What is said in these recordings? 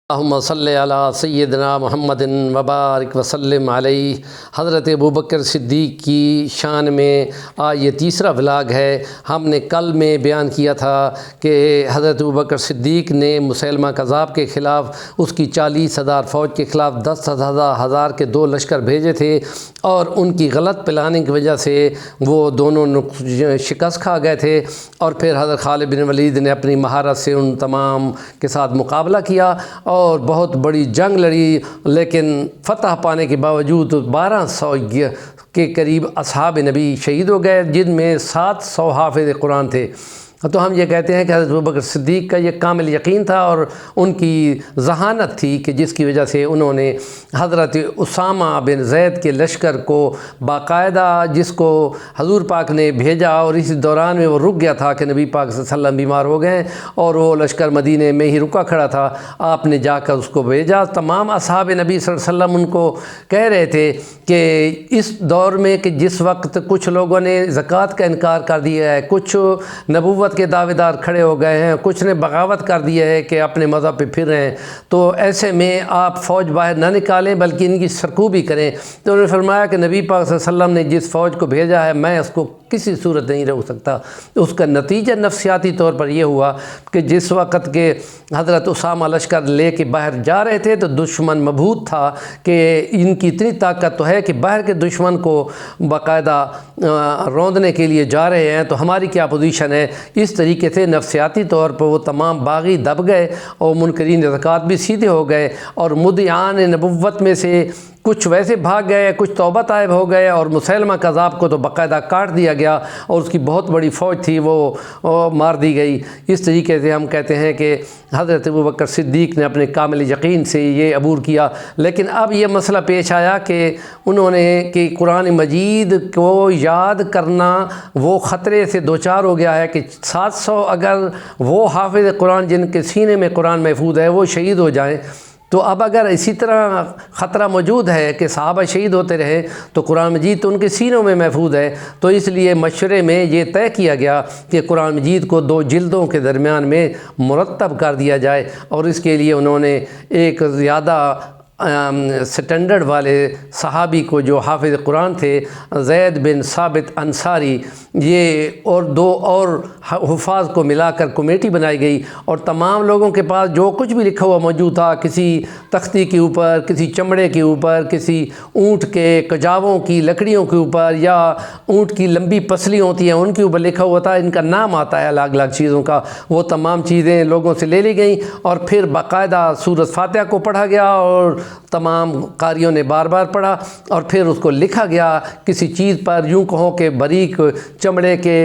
اللہم صلی علی سیدنا محمد وبارک وسلم علیہ۔ حضرت ابوبکر صدیق کی شان میں آج یہ تیسرا ولاگ ہے۔ ہم نے کل میں بیان کیا تھا کہ حضرت ابوبکر صدیق نے مسیلمہ کذاب کے خلاف اس کی 40,000 فوج کے خلاف 10,000 کے 2 لشکر بھیجے تھے، اور ان کی غلط پلاننگ کی وجہ سے وہ دونوں شکست کھا گئے تھے، اور پھر حضرت خالد بن ولید نے اپنی مہارت سے ان تمام کے ساتھ مقابلہ کیا اور بہت بڑی جنگ لڑی، لیکن فتح پانے کے باوجود 1200 کے قریب اصحاب نبی شہید ہو گئے، جن میں 700 حافظ قرآن تھے۔ تو ہم یہ کہتے ہیں کہ حضرت ابوبکر صدیق کا یہ کامل یقین تھا اور ان کی ذہانت تھی کہ جس کی وجہ سے انہوں نے حضرت اسامہ بن زید کے لشکر کو باقاعدہ، جس کو حضور پاک نے بھیجا اور اسی دوران میں وہ رک گیا تھا کہ نبی پاک صلی اللہ علیہ وسلم بیمار ہو گئے اور وہ لشکر مدینے میں ہی رکا کھڑا تھا، آپ نے جا کر اس کو بھیجا۔ تمام اصحاب نبی صلی اللہ علیہ وسلم ان کو کہہ رہے تھے کہ اس دور میں کہ جس وقت کچھ لوگوں نے زکوٰۃ کا انکار کر دیا ہے، کچھ نبوت کے دعوے دار کھڑے ہو گئے ہیں، کچھ نے بغاوت کر دی ہے کہ اپنے مذہب پہ پھر رہے ہیں، تو ایسے میں آپ فوج باہر نہ نکالیں بلکہ ان کی سرکوبی کریں۔ تو انہوں نے فرمایا کہ نبی پاک صلی اللہ علیہ وسلم نے جس فوج کو بھیجا ہے میں اس کو کسی صورت نہیں روک سکتا۔ اس کا نتیجہ نفسیاتی طور پر یہ ہوا کہ جس وقت کے حضرت اسامہ لشکر لے کے باہر جا رہے تھے تو دشمن مبہوت تھا کہ ان کی اتنی طاقت تو ہے کہ باہر کے دشمن کو باقاعدہ روندنے کے لیے جا رہے ہیں، تو ہماری کیا پوزیشن ہے۔ اس طریقے سے نفسیاتی طور پر وہ تمام باغی دب گئے اور منکرین زکوٰۃ بھی سیدھے ہو گئے، اور مدعیان نبوت میں سے کچھ ویسے بھاگ گئے، کچھ توبہ طائب ہو گئے، اور مسیلمہ کذاب کو تو باقاعدہ کاٹ دیا گیا اور اس کی بہت بڑی فوج تھی وہ مار دی گئی۔ اس طریقے سے ہم کہتے ہیں کہ حضرت ابوبکر صدیق نے اپنے کامل یقین سے یہ عبور کیا۔ لیکن اب یہ مسئلہ پیش آیا کہ انہوں نے کہ قرآن مجید کو یاد کرنا وہ خطرے سے دوچار ہو گیا ہے کہ 700 اگر وہ حافظ قرآن جن کے سینے میں قرآن محفوظ ہے وہ شہید ہو جائیں، تو اب اگر اسی طرح خطرہ موجود ہے کہ صحابہ شہید ہوتے رہے تو قرآن مجید تو ان کے سینوں میں محفوظ ہے، تو اس لیے مشورے میں یہ طے کیا گیا کہ قرآن مجید کو 2 جلدوں کے درمیان میں مرتب کر دیا جائے، اور اس کے لیے انہوں نے ایک زیادہ سٹینڈرڈ والے صحابی کو جو حافظ قرآن تھے، زید بن ثابت انصاری، یہ اور 2 اور حفاظ کو ملا کر کمیٹی بنائی گئی، اور تمام لوگوں کے پاس جو کچھ بھی لکھا ہوا موجود تھا، کسی تختی کے اوپر، کسی چمڑے کے اوپر، کسی اونٹ کے کجاووں کی لکڑیوں کے اوپر، یا اونٹ کی لمبی پسلی ہوتی ہیں ان کے اوپر لکھا ہوا تھا، ان کا نام آتا ہے الگ الگ چیزوں کا، وہ تمام چیزیں لوگوں سے لے لی گئیں، اور پھر باقاعدہ سورۃ فاتحہ کو پڑھا گیا اور تمام قاریوں نے بار بار پڑھا، اور پھر اس کو لکھا گیا کسی چیز پر، یوں کہو کہ باریک چمڑے کے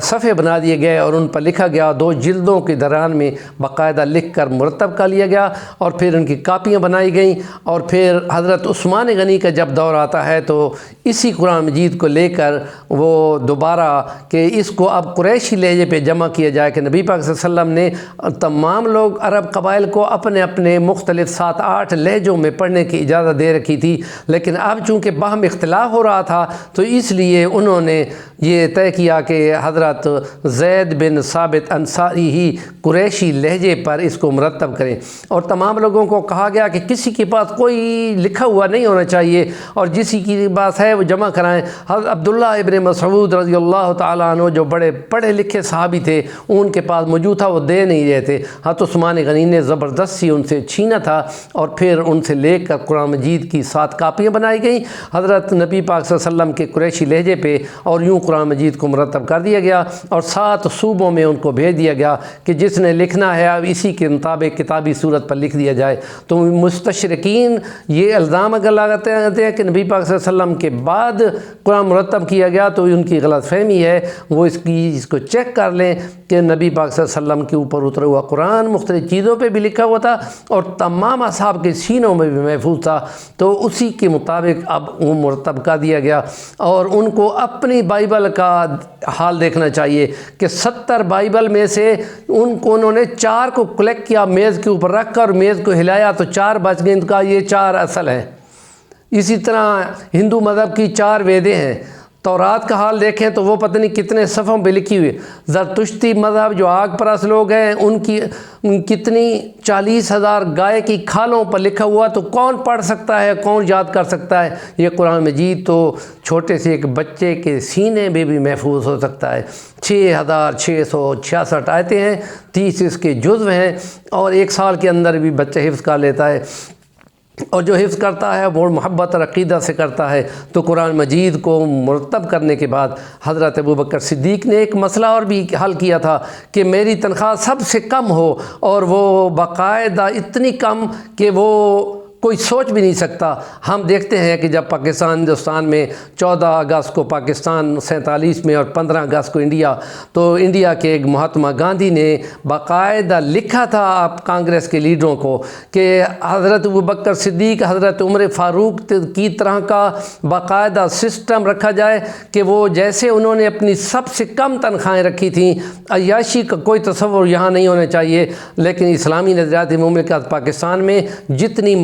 صفحے بنا دیے گئے اور ان پر لکھا گیا، 2 جلدوں کے درمیان میں باقاعدہ لکھ کر مرتب کر لیا گیا، اور پھر ان کی کاپیاں بنائی گئیں، اور پھر حضرت عثمان غنی کا جب دور آتا ہے تو اسی قرآن مجید کو لے کر وہ دوبارہ کہ اس کو اب قریشی لہجے پہ جمع کیا جائے کہ نبی پاک صلی اللہ علیہ وسلم نے تمام لوگ عرب قبائل کو اپنے اپنے مختلف 7-8 لہجوں میں پڑھنے کی اجازت دے رکھی تھی، لیکن اب چونکہ باہم اختلاف ہو رہا تھا تو اس لیے انہوں نے یہ طے کیا کہ حضرت زید بن ثابت انصاری ہی قریشی لہجے پر اس کو مرتب کریں، اور تمام لوگوں کو کہا گیا کہ کسی کے پاس کوئی لکھا ہوا نہیں ہونا چاہیے، اور جسی کی پاس ہے وہ جمع کرائیں۔ حضرت عبداللہ ابن مسعود رضی اللہ تعالیٰ عنہ جو بڑے پڑھے لکھے صحابی تھے ان کے پاس موجود تھا، وہ دے نہیں رہے تھے۔ حضرت عثمان غنی نے زبردستی ان سے چھینا تھا، اور پھر ان سے لے کر قرآن مجید کی 7 کاپیاں بنائی گئیں حضرت نبی پاک صلی اللہ علیہ وسلم کے قریشی لہجے پہ، اور یوں قرآن مجید کو مرتب کر دیا گیا، اور 7 صوبوں میں ان کو بھیج دیا گیا کہ جس نے لکھنا ہے اب اسی کے مطابق کتابی صورت پر لکھ دیا جائے۔ تو مستشرقین یہ الزام اگر لگاتے ہیں کہ نبی پاک صلی اللہ علیہ وسلم کے بعد قرآن مرتب کیا گیا تو ان کی غلط فہمی ہے، وہ اس کو چیک کر لیں کہ نبی پاک صلی اللہ علیہ وسلم کے اوپر اترا ہوا قرآن مختلف چیزوں پہ بھی لکھا ہوا تھا اور تمام اصحاب کے سینوں میں بھی محفوظ تھا، تو اسی کے مطابق اب وہ مرتب کر دیا گیا۔ اور ان کو اپنی بائبل کا حال دیکھنا چاہیے کہ 70 بائبل میں سے ان کو انہوں نے 4 کو کلیکٹ کیا، میز کے اوپر رکھ کر میز کو ہلایا تو 4 بچ گئے، ان کا یہ 4 اصل ہیں۔ اسی طرح ہندو مذہب کی 4 ویدیں ہیں، تورات کا حال دیکھیں تو وہ پتہ نہیں کتنے صفحوں پہ لکھی ہوئی. زرتشتی مذہب جو آگ پرست لوگ ہیں ان کی کتنی 40,000 گائے کی کھالوں پر لکھا ہوا، تو کون پڑھ سکتا ہے، کون یاد کر سکتا ہے؟ یہ قرآن مجید تو چھوٹے سے ایک بچے کے سینے میں بھی محفوظ ہو سکتا ہے. 6,666 آیتیں ہیں، 30 اس کے جزو ہیں، اور 1 سال کے اندر بھی بچہ حفظ کر لیتا ہے. اور جو حفظ کرتا ہے وہ محبت اور عقیدہ سے کرتا ہے. تو قرآن مجید کو مرتب کرنے کے بعد حضرت ابوبکر صدیق نے ایک مسئلہ اور بھی حل کیا تھا کہ میری تنخواہ سب سے کم ہو، اور وہ باقاعدہ اتنی کم کہ وہ کوئی سوچ بھی نہیں سکتا. ہم دیکھتے ہیں کہ جب پاکستان ہندوستان میں 14 اگست کو پاکستان 47 میں اور 15 اگست کو انڈیا، تو انڈیا کے ایک مہاتما گاندھی نے باقاعدہ لکھا تھا آپ کانگریس کے لیڈروں کو کہ حضرت ابوبکر صدیق، حضرت عمر فاروق کی طرح کا باقاعدہ سسٹم رکھا جائے کہ وہ جیسے انہوں نے اپنی سب سے کم تنخواہیں رکھی تھیں، عیاشی کا کوئی تصور یہاں نہیں ہونا چاہیے. لیکن اسلامی نظریاتی مملکت پاکستان میں جتنی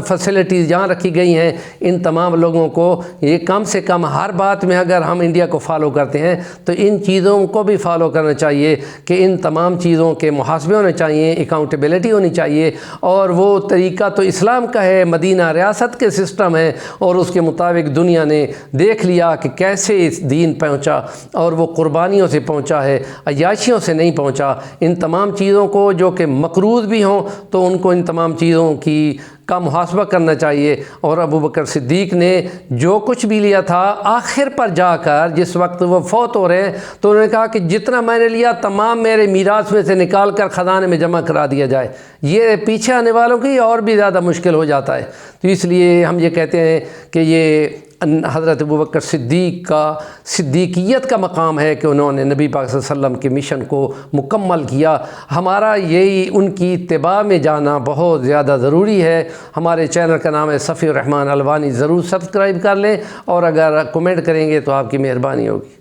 فیسلٹیز جہاں رکھی گئی ہیں، ان تمام لوگوں کو یہ کم سے کم ہر بات میں اگر ہم انڈیا کو فالو کرتے ہیں تو ان چیزوں کو بھی فالو کرنا چاہیے کہ ان تمام چیزوں کے محاسبے ہونے چاہیے، اکاؤنٹیبلٹی ہونی چاہیے. اور وہ طریقہ تو اسلام کا ہے، مدینہ ریاست کے سسٹم ہے، اور اس کے مطابق دنیا نے دیکھ لیا کہ کیسے اس دین پہنچا، اور وہ قربانیوں سے پہنچا ہے، عیاشیوں سے نہیں پہنچا. ان تمام چیزوں کو جو کہ مقروض بھی ہوں تو ان کو ان تمام چیزوں کی کا محاسبہ کرنا چاہیے. اور ابوبکر صدیق نے جو کچھ بھی لیا تھا، آخر پر جا کر جس وقت وہ فوت ہو رہے ہیں تو انہوں نے کہا کہ جتنا میں نے لیا تمام میرے میراث میں سے نکال کر خزانے میں جمع کرا دیا جائے. یہ پیچھے آنے والوں کی اور بھی زیادہ مشکل ہو جاتا ہے. تو اس لیے ہم یہ کہتے ہیں کہ یہ حضرت ابوبکر صدیق کا صدیقیت کا مقام ہے کہ انہوں نے نبی پاک صلی اللہ علیہ وسلم کے مشن کو مکمل کیا. ہمارا یہی ان کی اتباع میں جانا بہت زیادہ ضروری ہے. ہمارے چینل کا نام ہے صفی الرحمن الوانی، ضرور سبسکرائب کر لیں، اور اگر کمنٹ کریں گے تو آپ کی مہربانی ہوگی.